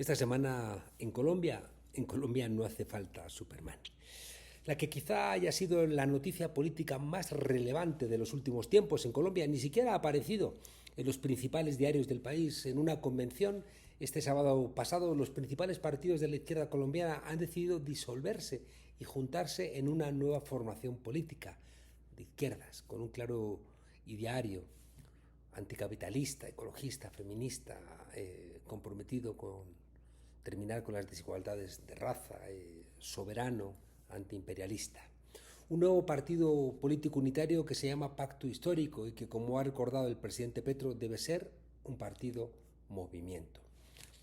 Esta semana en Colombia no hace falta Superman. La que quizá haya sido la noticia política más relevante de los últimos tiempos en Colombia ni siquiera ha aparecido en los principales diarios del país. En una convención este sábado pasado, los principales partidos de la izquierda colombiana han decidido disolverse y juntarse en una nueva formación política de izquierdas, con un claro ideario anticapitalista, ecologista, feminista, comprometido con terminar con las desigualdades de raza, soberano, antiimperialista. Un nuevo partido político unitario que se llama Pacto Histórico y que, como ha recordado el presidente Petro, debe ser un partido movimiento.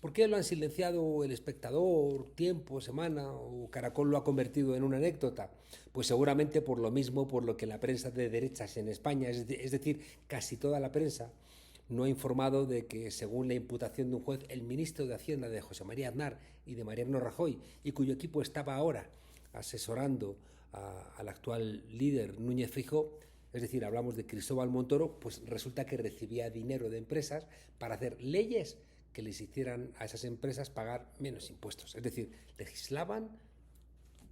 ¿Por qué lo han silenciado El Espectador, Tiempo, Semana o Caracol lo ha convertido en una anécdota? Pues seguramente por lo mismo por lo que la prensa de derechas en España, es decir, casi toda la prensa, no ha informado de que, según la imputación de un juez, el ministro de Hacienda de José María Aznar y de Mariano Rajoy, y cuyo equipo estaba ahora asesorando al actual líder Núñez Feijóo, es decir, hablamos de Cristóbal Montoro, pues resulta que recibía dinero de empresas para hacer leyes que les hicieran a esas empresas pagar menos impuestos. Es decir, legislaban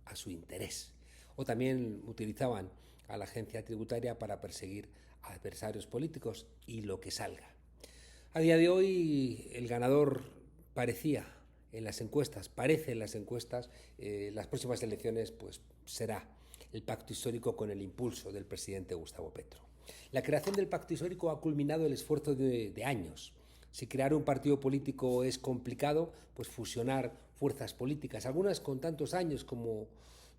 a su interés. O también utilizaban a la agencia tributaria para perseguir a adversarios políticos y lo que salga. A día de hoy el ganador parece en las encuestas, las próximas elecciones pues será el Pacto Histórico con el impulso del presidente Gustavo Petro. La creación del Pacto Histórico ha culminado el esfuerzo de años. Si crear un partido político es complicado, pues fusionar fuerzas políticas, algunas con tantos años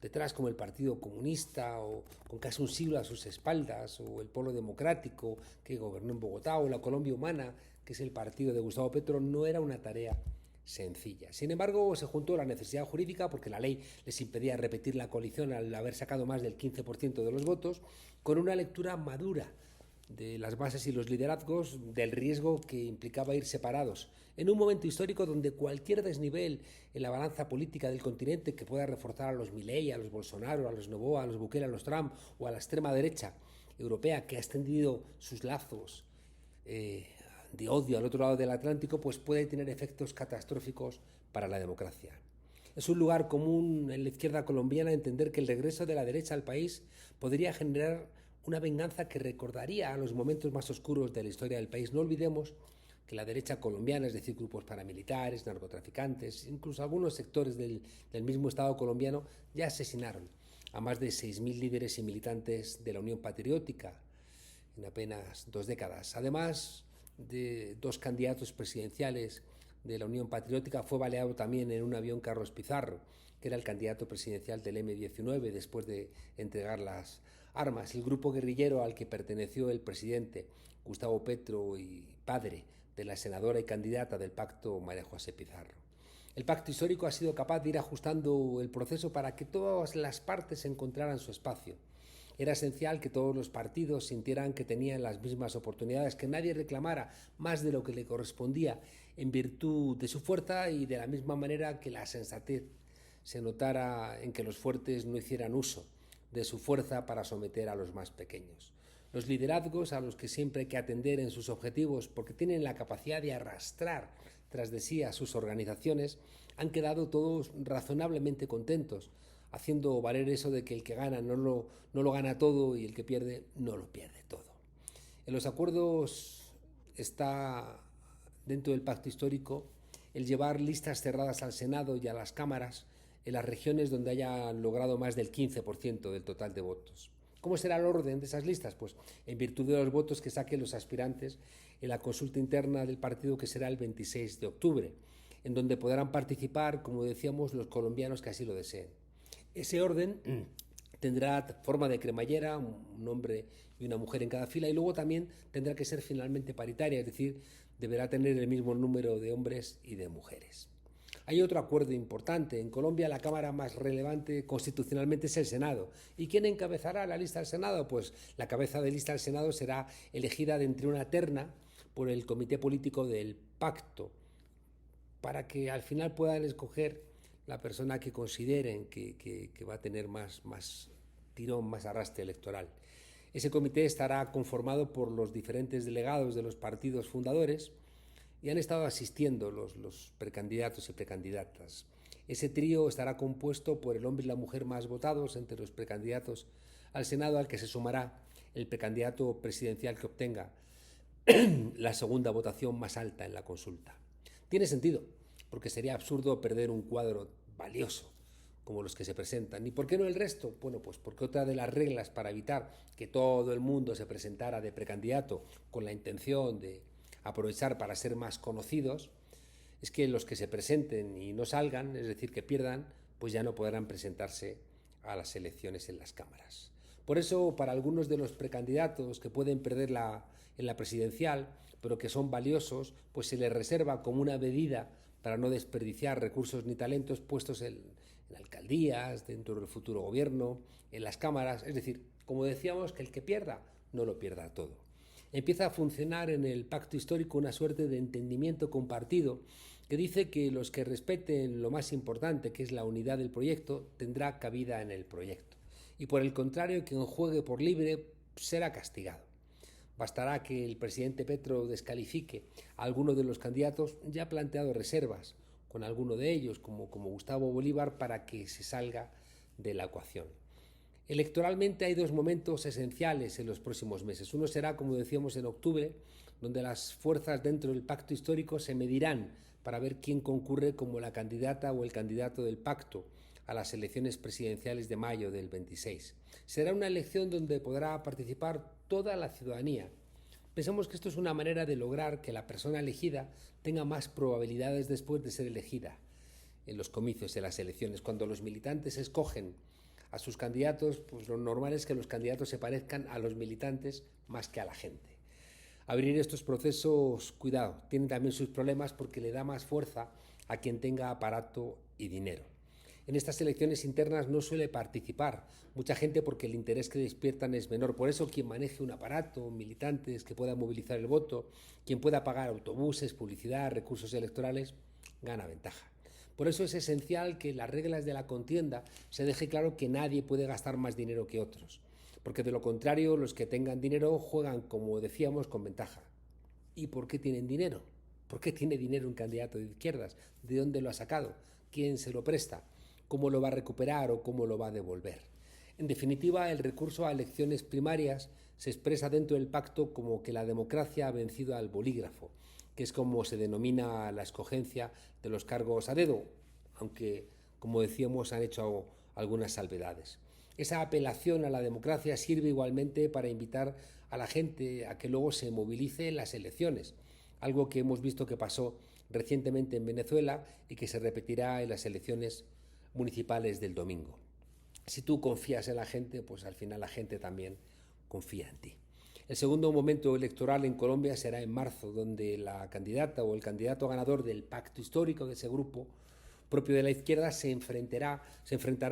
detrás como el Partido Comunista, o con casi un siglo a sus espaldas, o el Polo Democrático que gobernó en Bogotá, o la Colombia Humana, que es el partido de Gustavo Petro, no era una tarea sencilla. Sin embargo, se juntó la necesidad jurídica, porque la ley les impedía repetir la coalición al haber sacado más del 15% de los votos, con una lectura madura de las bases y los liderazgos, del riesgo que implicaba ir separados, en un momento histórico donde cualquier desnivel en la balanza política del continente que pueda reforzar a los Milei, a los Bolsonaro, a los Noboa, a los Bukele, a los Trump o a la extrema derecha europea que ha extendido sus lazos de odio al otro lado del Atlántico, pues puede tener efectos catastróficos para la democracia. Es un lugar común en la izquierda colombiana entender que el regreso de la derecha al país podría generar una venganza que recordaría a los momentos más oscuros de la historia del país. No olvidemos que la derecha colombiana, es decir, grupos paramilitares, narcotraficantes, incluso algunos sectores del mismo Estado colombiano, ya asesinaron a más de 6.000 líderes y militantes de la Unión Patriótica en apenas 2 décadas. Además de 2 candidatos presidenciales de la Unión Patriótica, fue baleado también en un avión Carlos Pizarro, que era el candidato presidencial del M-19 después de entregar las armas. El grupo guerrillero al que perteneció el presidente Gustavo Petro y padre de la senadora y candidata del pacto María José Pizarro. El pacto histórico ha sido capaz de ir ajustando el proceso para que todas las partes encontraran su espacio. Era esencial que todos los partidos sintieran que tenían las mismas oportunidades, que nadie reclamara más de lo que le correspondía en virtud de su fuerza, y de la misma manera que la sensatez se notara en que los fuertes no hicieran uso de su fuerza para someter a los más pequeños. Los liderazgos, a los que siempre hay que atender en sus objetivos porque tienen la capacidad de arrastrar tras de sí a sus organizaciones, han quedado todos razonablemente contentos, haciendo valer eso de que el que gana no lo gana todo y el que pierde no lo pierde todo. En los acuerdos está, dentro del pacto histórico, el llevar listas cerradas al Senado y a las cámaras en las regiones donde hayan logrado más del 15% del total de votos. ¿Cómo será el orden de esas listas? Pues en virtud de los votos que saquen los aspirantes en la consulta interna del partido, que será el 26 de octubre, en donde podrán participar, como decíamos, los colombianos que así lo deseen. Ese orden tendrá forma de cremallera, un hombre y una mujer en cada fila, y luego también tendrá que ser finalmente paritaria, es decir, deberá tener el mismo número de hombres y de mujeres. Hay otro acuerdo importante. En Colombia la Cámara más relevante constitucionalmente es el Senado. ¿Y quién encabezará la lista del Senado? Pues la cabeza de lista del Senado será elegida de entre una terna por el comité político del pacto, para que al final puedan escoger la persona que consideren que va a tener más tirón, más arrastre electoral. Ese comité estará conformado por los diferentes delegados de los partidos fundadores, y han estado asistiendo los precandidatos y precandidatas. Ese trío estará compuesto por el hombre y la mujer más votados entre los precandidatos al Senado, al que se sumará el precandidato presidencial que obtenga la segunda votación más alta en la consulta. Tiene sentido, porque sería absurdo perder un cuadro valioso como los que se presentan. ¿Y por qué no el resto? Bueno, pues porque otra de las reglas para evitar que todo el mundo se presentara de precandidato con la intención de aprovechar para ser más conocidos, es que los que se presenten y no salgan, es decir, que pierdan, pues ya no podrán presentarse a las elecciones en las cámaras. Por eso, para algunos de los precandidatos que pueden perder en la presidencial, pero que son valiosos, pues se les reserva como una medida para no desperdiciar recursos ni talentos puestos en alcaldías, dentro del futuro gobierno, en las cámaras. Es decir, como decíamos, que el que pierda no lo pierda todo. Empieza a funcionar en el pacto histórico una suerte de entendimiento compartido que dice que los que respeten lo más importante, que es la unidad del proyecto, tendrá cabida en el proyecto. Y por el contrario, quien juegue por libre será castigado. Bastará que el presidente Petro descalifique a alguno de los candidatos ya planteado reservas con alguno de ellos, como Gustavo Bolívar, para que se salga de la ecuación. Electoralmente hay dos momentos esenciales en los próximos meses. Uno será, como decíamos, en octubre, donde las fuerzas dentro del pacto histórico se medirán para ver quién concurre como la candidata o el candidato del pacto a las elecciones presidenciales de mayo del 26. Será una elección donde podrá participar toda la ciudadanía. Pensamos que esto es una manera de lograr que la persona elegida tenga más probabilidades después de ser elegida en los comicios, en las elecciones. Cuando los militantes escogen a sus candidatos, pues lo normal es que los candidatos se parezcan a los militantes más que a la gente. Abrir estos procesos, cuidado, tienen también sus problemas porque le da más fuerza a quien tenga aparato y dinero. En estas elecciones internas no suele participar mucha gente porque el interés que despiertan es menor. Por eso quien maneje un aparato, militantes que pueda movilizar el voto, quien pueda pagar autobuses, publicidad, recursos electorales, gana ventaja. Por eso es esencial que en las reglas de la contienda se deje claro que nadie puede gastar más dinero que otros, porque de lo contrario los que tengan dinero juegan, como decíamos, con ventaja. ¿Y por qué tienen dinero? ¿Por qué tiene dinero un candidato de izquierdas? ¿De dónde lo ha sacado? ¿Quién se lo presta? ¿Cómo lo va a recuperar o cómo lo va a devolver? En definitiva, el recurso a elecciones primarias se expresa dentro del pacto como que la democracia ha vencido al bolígrafo, que es como se denomina la escogencia de los cargos a dedo, aunque, como decíamos, han hecho algunas salvedades. Esa apelación a la democracia sirve igualmente para invitar a la gente a que luego se movilice en las elecciones, algo que hemos visto que pasó recientemente en Venezuela y que se repetirá en las elecciones municipales del domingo. Si tú confías en la gente, pues al final la gente también confía en ti. El segundo momento electoral en Colombia será en marzo, donde la candidata o el candidato ganador del pacto histórico de ese grupo propio de la izquierda se enfrentará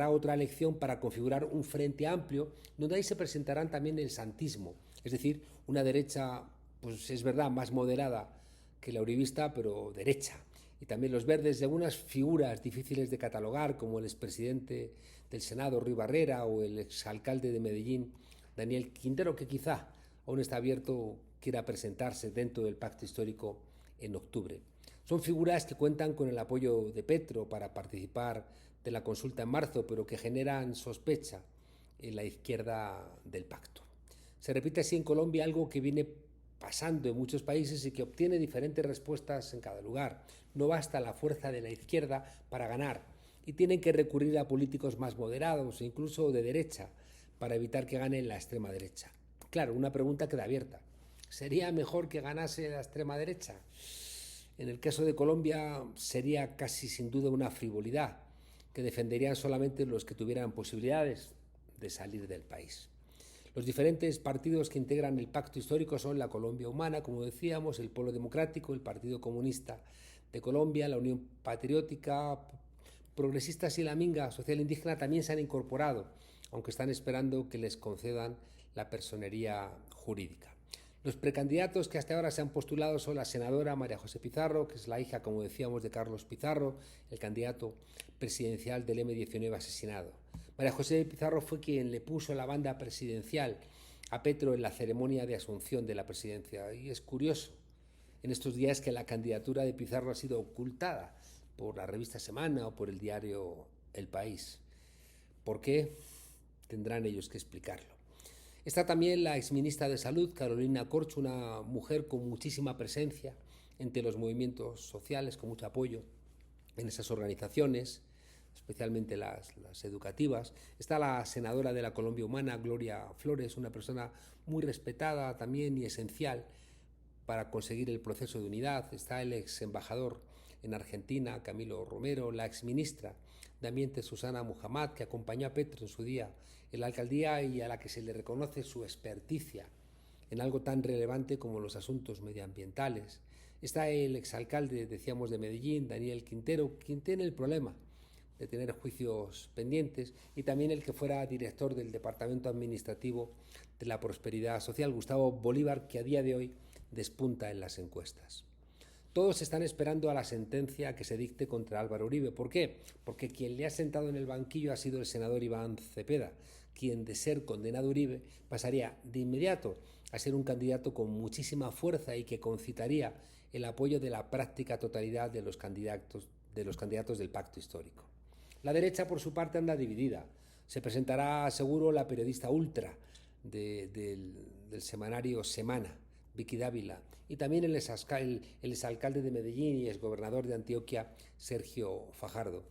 a otra elección para configurar un frente amplio, donde ahí se presentarán también el santismo, es decir, una derecha, pues es verdad, más moderada que la uribista, pero derecha. Y también los verdes, de algunas figuras difíciles de catalogar, como el expresidente del Senado, Ruy Barrera, o el exalcalde de Medellín, Daniel Quintero, que quizá aún está abierto, quiera presentarse dentro del pacto histórico en octubre. Son figuras que cuentan con el apoyo de Petro para participar de la consulta en marzo, pero que generan sospecha en la izquierda del pacto. Se repite así en Colombia algo que viene pasando en muchos países y que obtiene diferentes respuestas en cada lugar. No basta la fuerza de la izquierda para ganar y tienen que recurrir a políticos más moderados e incluso de derecha para evitar que gane la extrema derecha. Claro, una pregunta queda abierta. ¿Sería mejor que ganase la extrema derecha? En el caso de Colombia sería casi sin duda una frivolidad que defenderían solamente los que tuvieran posibilidades de salir del país. Los diferentes partidos que integran el pacto histórico son la Colombia Humana, como decíamos, el Polo Democrático, el Partido Comunista de Colombia, la Unión Patriótica, Progresistas y la Minga Social Indígena también se han incorporado, aunque están esperando que les concedan la personería jurídica. Los precandidatos que hasta ahora se han postulado son la senadora María José Pizarro, que es la hija, como decíamos, de Carlos Pizarro, el candidato presidencial del M-19 asesinado. María José Pizarro fue quien le puso la banda presidencial a Petro en la ceremonia de asunción de la presidencia. Y es curioso en estos días que la candidatura de Pizarro ha sido ocultada por la revista Semana o por el diario El País. ¿Por qué? Tendrán ellos que explicarlo. Está también la exministra de Salud, Carolina Corcho, una mujer con muchísima presencia entre los movimientos sociales, con mucho apoyo en esas organizaciones, especialmente las educativas. Está la senadora de la Colombia Humana, Gloria Flores, una persona muy respetada también y esencial para conseguir el proceso de unidad. Está el ex embajador en Argentina, Camilo Romero, la exministra de Ambiente, Susana Muhammad, que acompañó a Petro en su día en la alcaldía y a la que se le reconoce su experticia en algo tan relevante como los asuntos medioambientales. Está el exalcalde, decíamos, de Medellín, Daniel Quintero, quien tiene el problema de tener juicios pendientes, y también el que fuera director del Departamento Administrativo de la Prosperidad Social, Gustavo Bolívar, que a día de hoy despunta en las encuestas. Todos están esperando a la sentencia que se dicte contra Álvaro Uribe. ¿Por qué? Porque quien le ha sentado en el banquillo ha sido el senador Iván Cepeda, quien, de ser condenado Uribe, pasaría de inmediato a ser un candidato con muchísima fuerza y que concitaría el apoyo de la práctica totalidad de los candidatos del pacto histórico. La derecha, por su parte, anda dividida. Se presentará seguro la periodista ultra del semanario Semana, Vicky Dávila, y también el exalcalde de Medellín y exgobernador de Antioquia, Sergio Fajardo.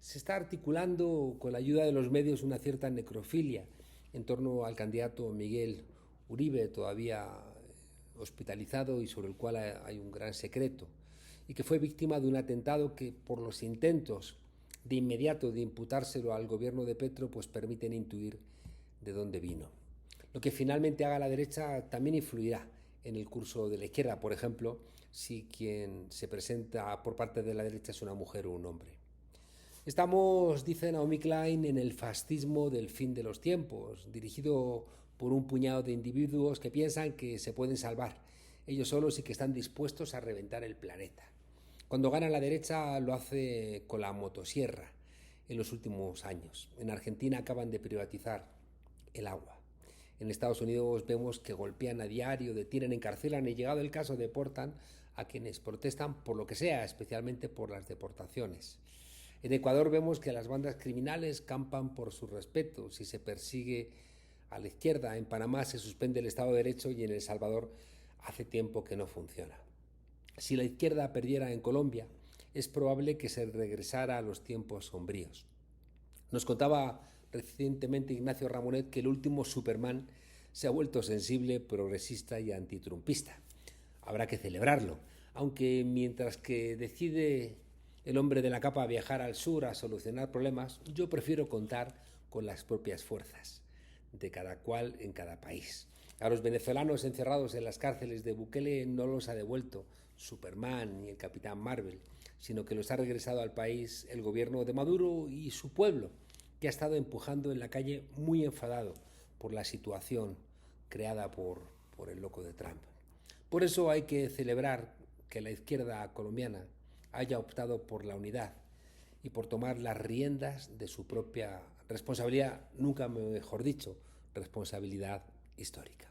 Se está articulando con la ayuda de los medios una cierta necrofilia en torno al candidato Miguel Uribe, todavía hospitalizado y sobre el cual hay un gran secreto, y que fue víctima de un atentado que, por los intentos de inmediato de imputárselo al gobierno de Petro, pues permiten intuir de dónde vino. Lo que finalmente haga la derecha también influirá en el curso de la izquierda, por ejemplo, si quien se presenta por parte de la derecha es una mujer o un hombre. Estamos, dice Naomi Klein, en el fascismo del fin de los tiempos, dirigido por un puñado de individuos que piensan que se pueden salvar ellos solos y que están dispuestos a reventar el planeta. Cuando gana la derecha lo hace con la motosierra en los últimos años. En Argentina acaban de privatizar el agua. En Estados Unidos vemos que golpean a diario, detienen, encarcelan y, llegado el caso, deportan a quienes protestan por lo que sea, especialmente por las deportaciones. En Ecuador vemos que las bandas criminales campan por su respeto si se persigue a la izquierda. En Panamá se suspende el Estado de Derecho y en El Salvador hace tiempo que no funciona. Si la izquierda perdiera en Colombia, es probable que se regresara a los tiempos sombríos. Nos contaba recientemente Ignacio Ramonet que el último Superman se ha vuelto sensible, progresista y antitrumpista. Habrá que celebrarlo, aunque mientras que decide el hombre de la capa viajar al sur a solucionar problemas, yo prefiero contar con las propias fuerzas de cada cual en cada país. A los venezolanos encerrados en las cárceles de Bukele no los ha devuelto Superman ni el Capitán Marvel, sino que los ha regresado al país el gobierno de Maduro y su pueblo, que ha estado empujando en la calle muy enfadado por la situación creada por el loco de Trump. Por eso hay que celebrar que la izquierda colombiana haya optado por la unidad y por tomar las riendas de su propia responsabilidad, nunca mejor dicho, responsabilidad histórica.